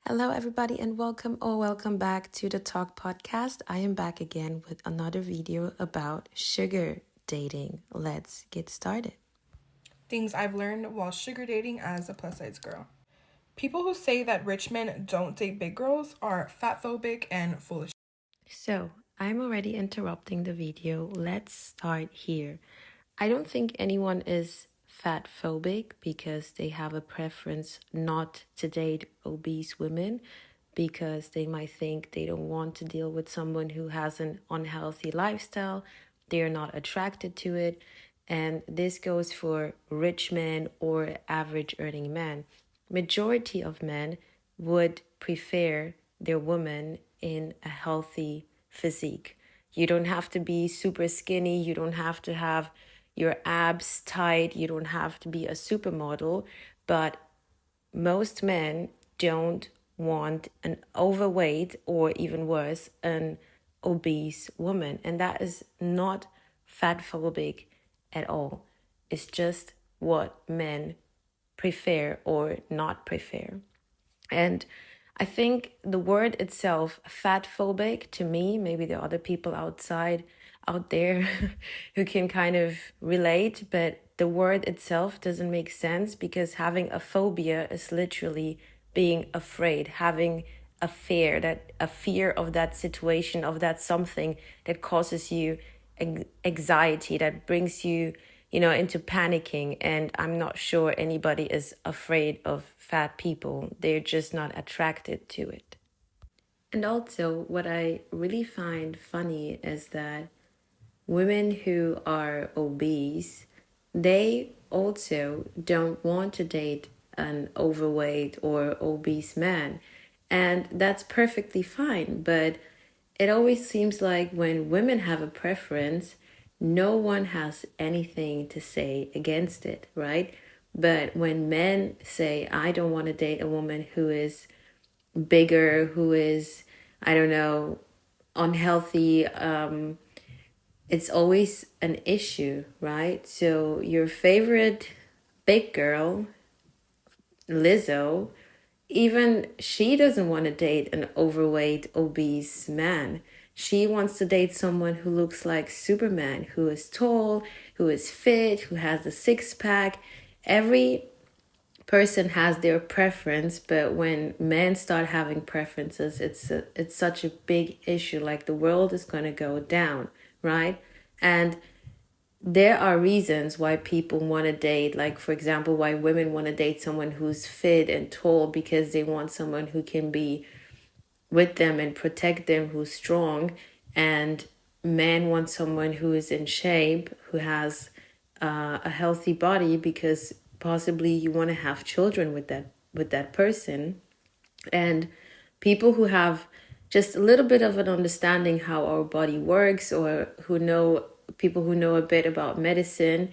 Hello, everybody, and welcome back to the Talk Podcast. I am back again with another video about sugar dating. Let's get started. Things I've learned while sugar dating as a plus size girl. People who say that rich men don't date big girls are fat phobic and foolish. So, I'm already interrupting the video. Let's start here. I don't think anyone is fat phobic because they have a preference not to date obese women because they might think they don't want to deal with someone who has an unhealthy lifestyle. They're not attracted to it. And this goes for rich men or average earning men. Majority of men would prefer their woman in a healthy physique. You don't have to be super skinny. You don't have to have your abs tight. You don't have to be a supermodel. But most men don't want an overweight or even worse, an obese woman. And that is not fat phobic at all. It's just what men prefer or not prefer. And I think the word itself, fat phobic, to me, maybe there are other people out there who can kind of relate, but the word itself doesn't make sense because having a phobia is literally being afraid, having a fear of that situation, of that something that causes you anxiety, that brings you into panicking. And I'm not sure anybody is afraid of fat people. They're just not attracted to it. And also, what I really find funny is that women who are obese, they also don't want to date an overweight or obese man. And that's perfectly fine. But it always seems like when women have a preference, no one has anything to say against it, right? But when men say, I don't want to date a woman who is bigger, who is, I don't know, unhealthy, it's always an issue, right? So your favorite big girl, Lizzo, even she doesn't want to date an overweight, obese man. She wants to date someone who looks like Superman, who is tall, who is fit, who has a six pack. Every person has their preference, but when men start having preferences, it's such a big issue. Like the world is going to go down, right? And there are reasons why people want to date, like for example, why women want to date someone who's fit and tall because they want someone who can be with them and protect them, who's strong. And men want someone who is in shape, who has a healthy body because possibly you want to have children with that person. And people who have just a little bit of an understanding how our body works, or who know people who know a bit about medicine,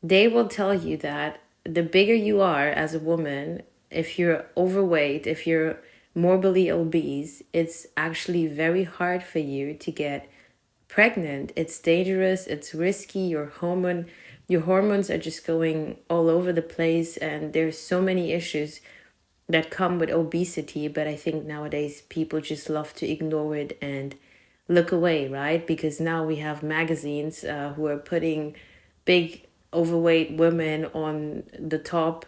they will tell you that the bigger you are as a woman, if you're overweight, if you're morbidly obese, it's actually very hard for you to get pregnant. It's dangerous, it's risky. Your hormones are just going all over the place, and there's so many issues that come with obesity. But I think nowadays people just love to ignore it and look away, right? Because now we have magazines who are putting big overweight women on the top,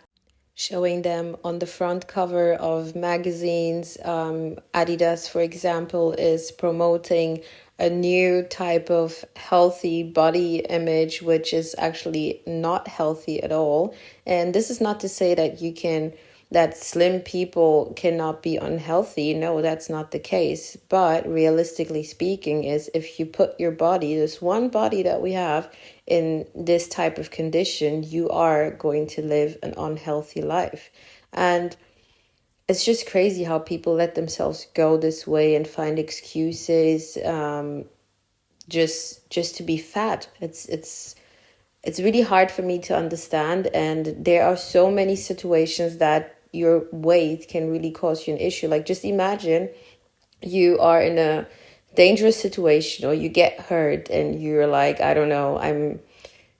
showing them on the front cover of magazines. Adidas, for example, is promoting a new type of healthy body image, which is actually not healthy at all. And this is not to say that slim people cannot be unhealthy. No, that's not the case. But realistically speaking, is if you put your body, this one body that we have, in this type of condition, you are going to live an unhealthy life. And it's just crazy how people let themselves go this way and find excuses just to be fat. It's really hard for me to understand, and there are so many situations that your weight can really cause you an issue. Like, just imagine you are in a dangerous situation, or you get hurt and you're like, I don't know, I'm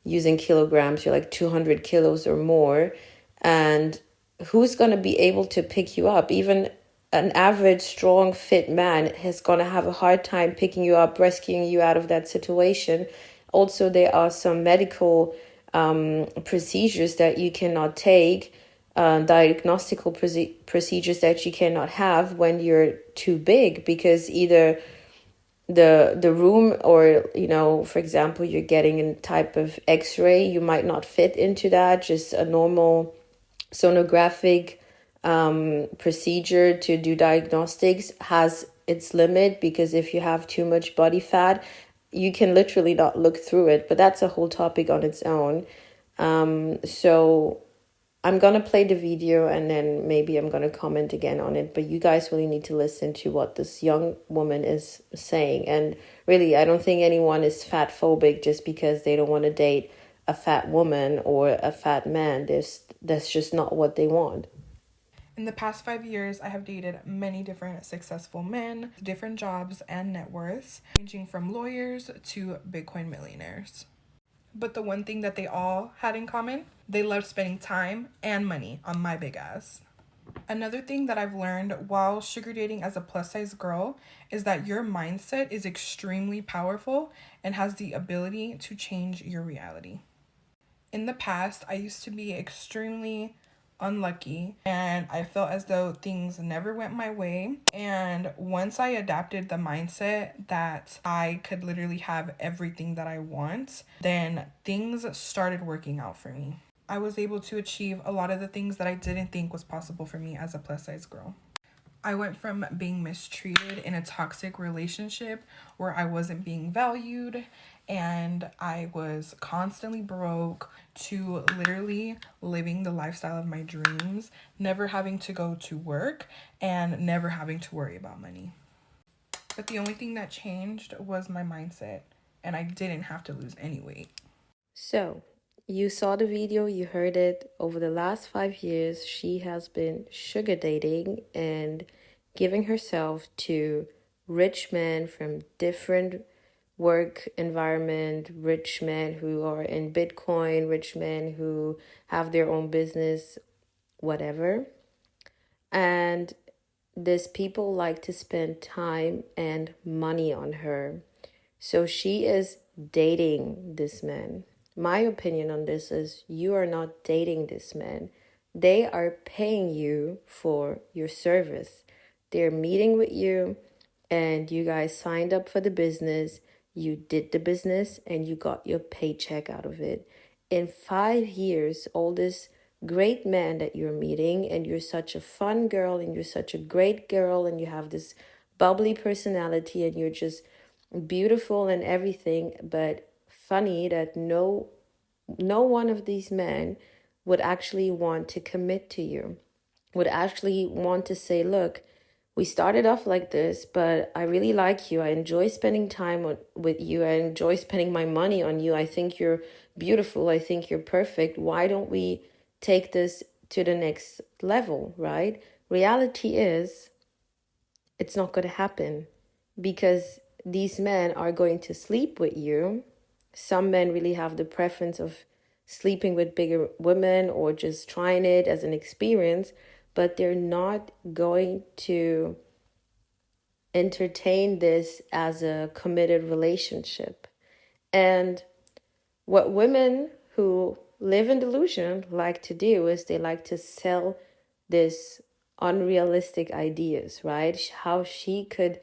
using kilograms, you're like 200 kilos or more, and who's going to be able to pick you up? Even an average, strong, fit man is going to have a hard time picking you up, rescuing you out of that situation. Also, there are some medical procedures that you cannot take, diagnostical procedures that you cannot have when you're too big, because either the room, or for example, you're getting a type of x-ray, you might not fit into that. Just a normal sonographic procedure to do diagnostics has its limit, because if you have too much body fat, you can literally not look through it. But that's a whole topic on its own. So I'm going to play the video, and then maybe I'm going to comment again on it. But you guys really need to listen to what this young woman is saying. And really, I don't think anyone is fat phobic just because they don't want to date a fat woman or a fat man. That's just not what they want. In the past 5 years, I have dated many different successful men, different jobs and net worths, ranging from lawyers to Bitcoin millionaires. But the one thing that they all had in common, they loved spending time and money on my big ass. Another thing that I've learned while sugar dating as a plus size girl is that your mindset is extremely powerful and has the ability to change your reality. In the past, I used to be extremely unlucky and I felt as though things never went my way. And once I adapted the mindset that I could literally have everything that I want, then things started working out for me. I was able to achieve a lot of the things that I didn't think was possible for me as a plus size girl. I went from being mistreated in a toxic relationship where I wasn't being valued and I was constantly broke, to literally living the lifestyle of my dreams, never having to go to work and never having to worry about money. But the only thing that changed was my mindset, and I didn't have to lose any weight. So, you saw the video, you heard it. Over the last 5 years, she has been sugar dating and giving herself to rich men from different work environment, rich men who are in Bitcoin, rich men who have their own business, whatever. And these people like to spend time and money on her. So she is dating this man. My opinion on this is you are not dating this man. They are paying you for your service. They're meeting with you and you guys signed up for the business. You did the business and you got your paycheck out of it. In 5 years, all this great man that you're meeting, and you're such a fun girl and you're such a great girl and you have this bubbly personality and you're just beautiful and everything, but funny that no one of these men would actually want to commit to you, would actually want to say, look, we started off like this, but I really like you. I enjoy spending time with you. I enjoy spending my money on you. I think you're beautiful. I think you're perfect. Why don't we take this to the next level, right? Reality is, it's not going to happen, because these men are going to sleep with you. Some men really have the preference of sleeping with bigger women or just trying it as an experience, but they're not going to entertain this as a committed relationship. And what women who live in delusion like to do is they like to sell this unrealistic ideas, right? How she could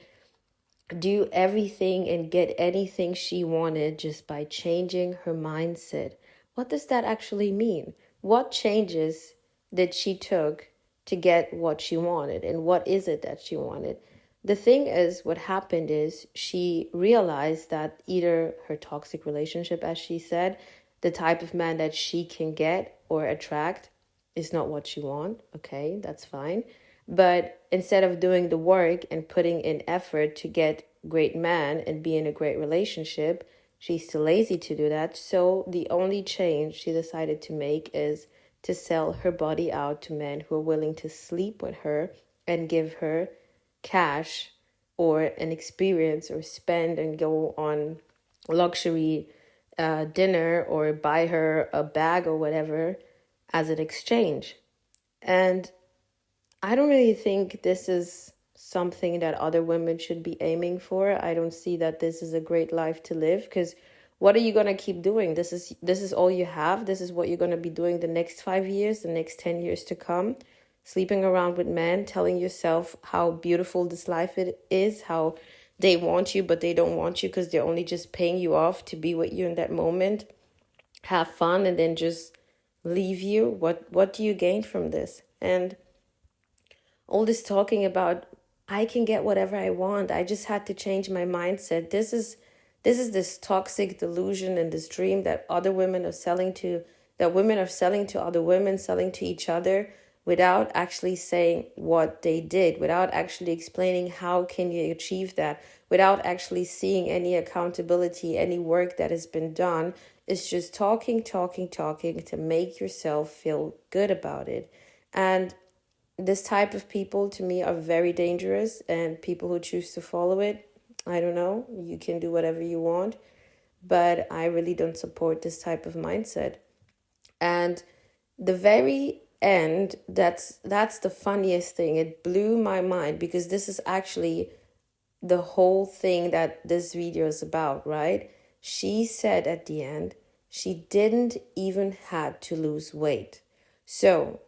do everything and get anything she wanted just by changing her mindset. What does that actually mean? What changes did she took to get what she wanted, and what is it that she wanted? The thing is, what happened is she realized that either her toxic relationship, as she said, the type of man that she can get or attract is not what she wants. Okay, that's fine. But instead of doing the work and putting in effort to get great man and be in a great relationship, she's too lazy to do that. So the only change she decided to make is to sell her body out to men who are willing to sleep with her and give her cash or an experience, or spend and go on luxury dinner or buy her a bag or whatever as an exchange. And I don't really think this is something that other women should be aiming for. I don't see that this is a great life to live, because what are you going to keep doing? This is all you have. This is what you're going to be doing the next 5 years, the next 10 years to come. Sleeping around with men, telling yourself how beautiful this life it is, how they want you but they don't want you because they're only just paying you off to be with you in that moment. Have fun and then just leave you. What do you gain from this? And all this talking about I can get whatever I want. I just had to change my mindset. This is this toxic delusion and this dream that other women are selling to, that women are selling to other women, selling to each other, without actually saying what they did, without actually explaining how can you achieve that, without actually seeing any accountability, any work that has been done. It's just talking, talking, talking to make yourself feel good about it. And this type of people to me are very dangerous, and people who choose to follow it, I don't know, you can do whatever you want, but I really don't support this type of mindset. And the very end, that's the funniest thing. It blew my mind, because this is actually the whole thing that this video is about, right? She said at the end she didn't even had to lose weight. So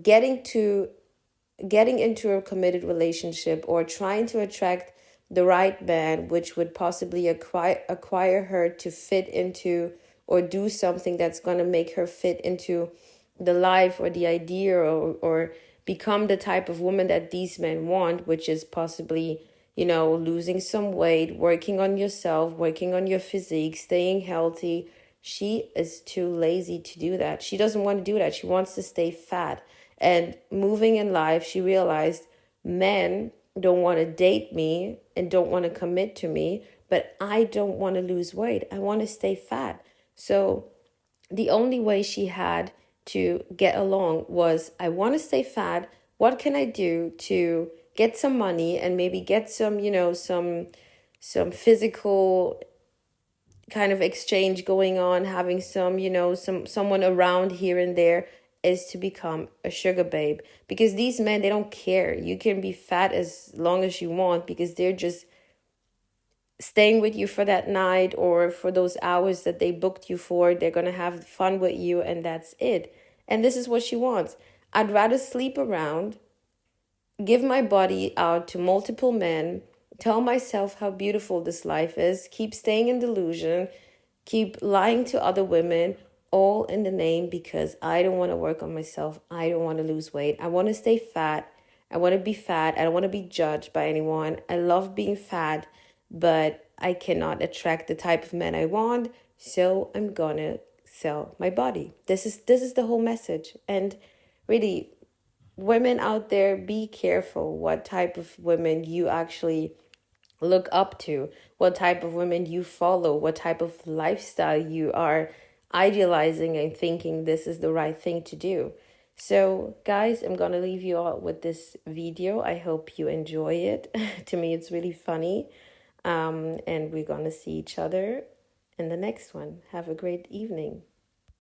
getting to getting into a committed relationship or trying to attract the right man, which would possibly acquire her to fit into or do something that's going to make her fit into the life or the idea, or become the type of woman that these men want, which is possibly, losing some weight, working on yourself, working on your physique, staying healthy. She is too lazy to do that. She doesn't want to do that. She wants to stay fat. And moving in life, she realized men don't want to date me and don't want to commit to me, but I don't want to lose weight. I want to stay fat. So the only way she had to get along was, I want to stay fat. What can I do to get some money and maybe get some, some physical kind of exchange going on, having some, someone around here and there, is to become a sugar babe. Because these men, they don't care. You can be fat as long as you want, because they're just staying with you for that night or for those hours that they booked you for. They're going to have fun with you, and that's it. And this is what she wants. I'd rather sleep around, give my body out to multiple men, tell myself how beautiful this life is, keep staying in delusion, keep lying to other women, all in the name because I don't want to work on myself. I don't want to lose weight. I want to stay fat. I want to be fat. I don't want to be judged by anyone. I love being fat, but I cannot attract the type of men I want, so I'm gonna sell my body. This is the whole message. And really, women out there, be careful what type of women you actually look up to, what type of women you follow, what type of lifestyle you are idealizing and thinking this is the right thing to do. So, guys, I'm gonna leave you all with this video. I hope you enjoy it. To me, it's really funny. And we're gonna see each other in the next one. Have a great evening.